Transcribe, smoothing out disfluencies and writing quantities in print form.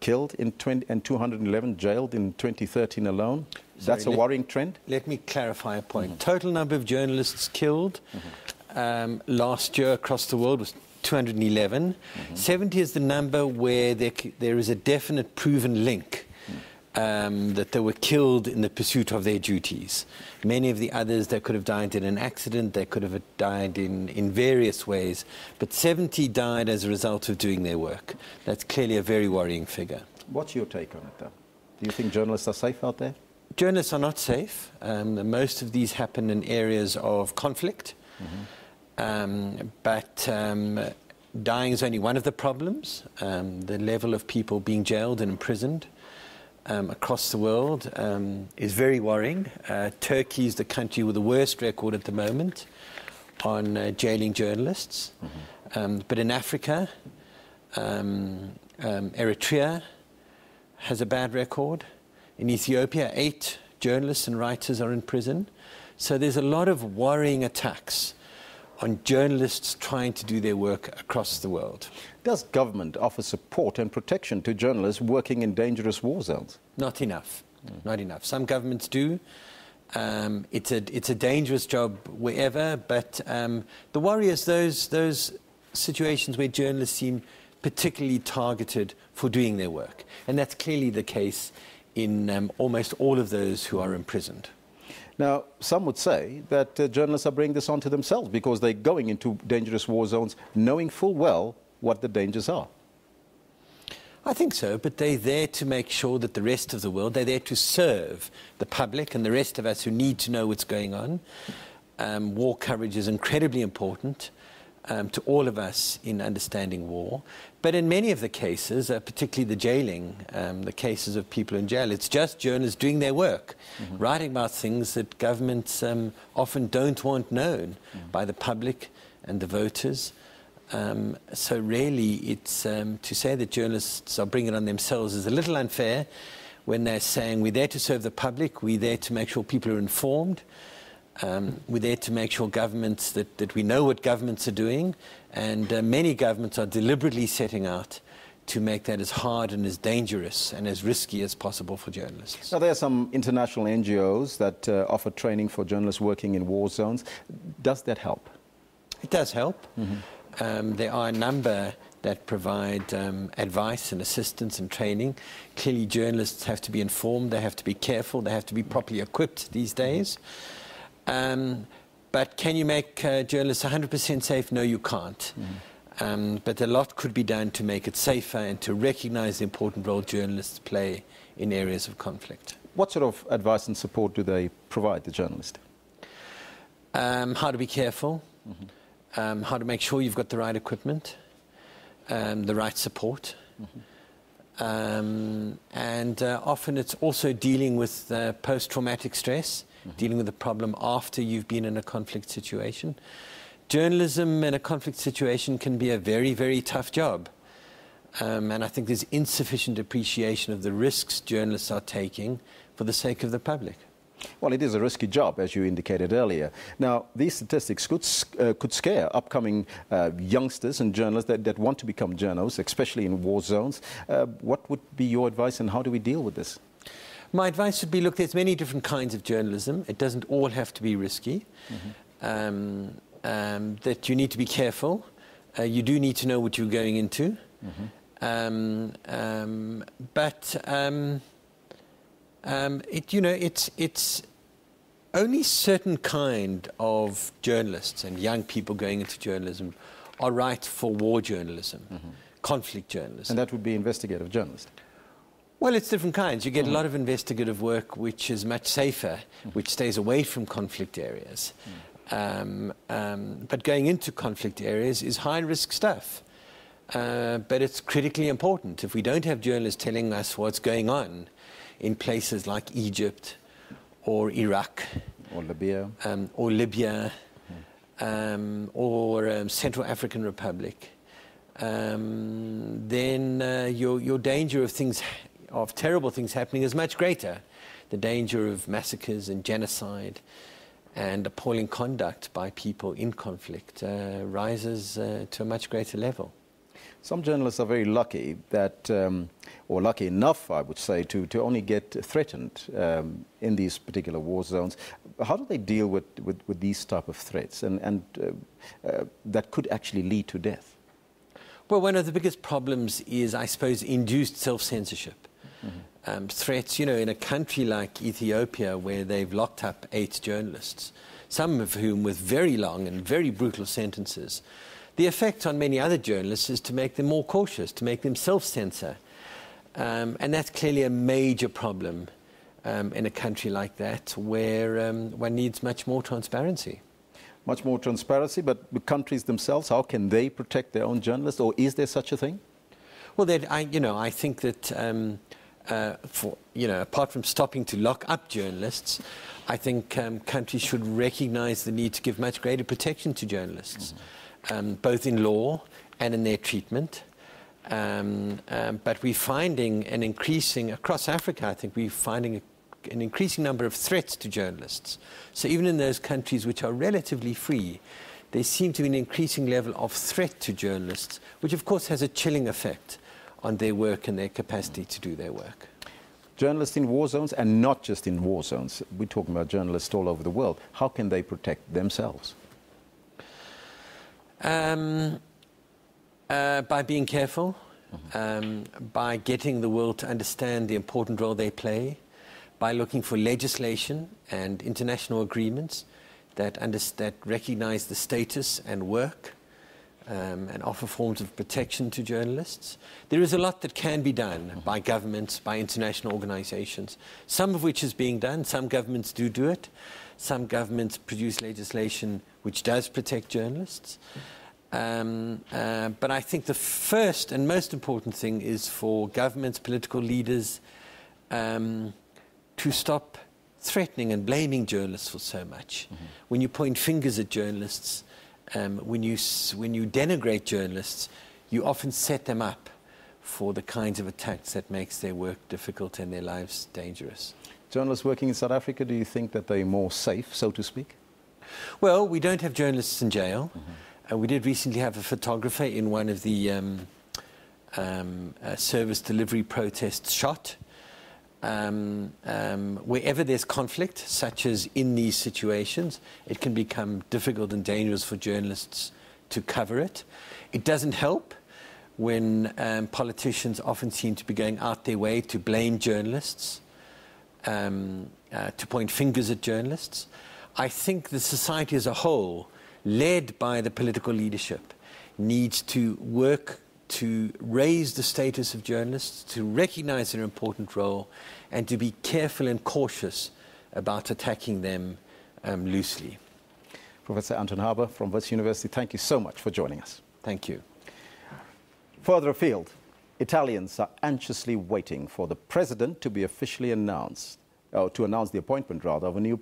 killed in 211 jailed in 2013 alone. That's a worrying trend? Let me clarify a point. Total number of journalists killed last year across the world was 211. 70 is the number where there is a definite proven link that they were killed in the pursuit of their duties. Many of the others, they could have died in an accident, they could have died in various ways, but 70 died as a result of doing their work. That's clearly a very worrying figure. What's your take on it, though? Do you think journalists are safe out there? Journalists are not safe. Most of these happen in areas of conflict, but dying is only one of the problems. The level of people being jailed and imprisoned across the world is very worrying. Turkey is the country with the worst record at the moment on jailing journalists. But in Africa, Eritrea has a bad record. In Ethiopia, 8 journalists and writers are in prison. So there's a lot of worrying attacks on journalists trying to do their work across the world. Does government offer support and protection to journalists working in dangerous war zones? Not enough. Not enough. Some governments do. It's a dangerous job wherever, but the worry is those situations where journalists seem particularly targeted for doing their work. And that's clearly the case in almost all of those who are imprisoned. Now, some would say that journalists are bringing this onto themselves because they're going into dangerous war zones knowing full well what the dangers are. I think so, but they're there to make sure that the rest of the world, they're there to serve the public and the rest of us who need to know what's going on. War coverage is incredibly important to all of us in understanding war. But in many of the cases, particularly the jailing, the cases of people in jail, it's just journalists doing their work, writing about things that governments often don't want known by the public and the voters. So really, it's to say that journalists are bringing it on themselves is a little unfair when they're saying we're there to serve the public, we're there to make sure people are informed, we're there to make sure governments, that we know what governments are doing, and many governments are deliberately setting out to make that as hard and as dangerous and as risky as possible for journalists. Now, there are some international NGOs that offer training for journalists working in war zones. Does that help? It does help. There are a number that provide advice and assistance and training. Clearly, journalists have to be informed, they have to be careful, they have to be properly equipped these days. But can you make journalists 100% safe? No, you can't. But a lot could be done to make it safer and to recognize the important role journalists play in areas of conflict. What sort of advice and support do they provide the journalist? How to be careful, how to make sure you've got the right equipment, the right support. And often it's also dealing with post-traumatic stress, dealing with the problem after you've been in a conflict situation. Journalism in a conflict situation can be a very, very tough job. And I think there's insufficient appreciation of the risks journalists are taking for the sake of the public. Well, it is a risky job, as you indicated earlier. Now, these statistics could scare upcoming youngsters and journalists that want to become journalists, especially in war zones. What would be your advice, and how do we deal with this? My advice would be, look, there's many different kinds of journalism. It doesn't all have to be risky. That you need to be careful. You do need to know what you're going into. It's only certain kind of journalists and young people going into journalism are right for war journalism, conflict journalism. And that would be investigative journalism? Well, it's different kinds. You get a lot of investigative work which is much safer, which stays away from conflict areas. But going into conflict areas is high-risk stuff. But it's critically important. If we don't have journalists telling us what's going on in places like Egypt or Iraq or Libya or Central African Republic, then your danger of terrible things happening is much greater. The danger of massacres and genocide and appalling conduct by people in conflict rises to a much greater level. Some journalists are very lucky that or lucky enough, I would say, to only get threatened in these particular war zones. How do they deal with these type of threats and that could actually lead to death? Well, one of the biggest problems is, I suppose, induced self-censorship. Threats, you know, in a country like Ethiopia, where they've locked up 8 journalists, some of whom with very long and very brutal sentences. The effect on many other journalists is to make them more cautious, to make them self-censor. And that's clearly a major problem in a country like that, where one needs much more transparency. Much more transparency, but the countries themselves, how can they protect their own journalists, or is there such a thing? Well, I think that, apart from stopping to lock up journalists, I think countries should recognize the need to give much greater protection to journalists, both in law and in their treatment. But we're finding an increasing, across Africa, I think we're finding an increasing number of threats to journalists. So even in those countries which are relatively free, there seems to be an increasing level of threat to journalists, which of course has a chilling effect on their work and their capacity to do their work. Journalists in war zones, and not just in war zones, we're talking about journalists all over the world. How can they protect themselves? By being careful, by getting the world to understand the important role they play, by looking for legislation and international agreements that recognize the status and work and offer forms of protection to journalists. There is a lot that can be done by governments, by international organizations, some of which is being done. Some governments do it. Some governments produce legislation which does protect journalists. But I think the first and most important thing is for governments, political leaders, to stop threatening and blaming journalists for so much. When you point fingers at journalists, when you denigrate journalists, you often set them up for the kinds of attacks that makes their work difficult and their lives dangerous. Journalists working in South Africa, do you think that they're more safe, so to speak? Well, we don't have journalists in jail. We did recently have a photographer in one of the service delivery protests shot. Wherever there's conflict, such as in these situations, it can become difficult and dangerous for journalists to cover it. It doesn't help when politicians often seem to be going out their way to blame journalists, to point fingers at journalists. I think the society as a whole, led by the political leadership, needs to work to raise the status of journalists, to recognize their important role, and to be careful and cautious about attacking them loosely. Professor Anton Harber from Wits University, thank you so much for joining us. Thank you. Further afield, Italians are anxiously waiting for the president to be officially announced, to announce the appointment, rather, of a new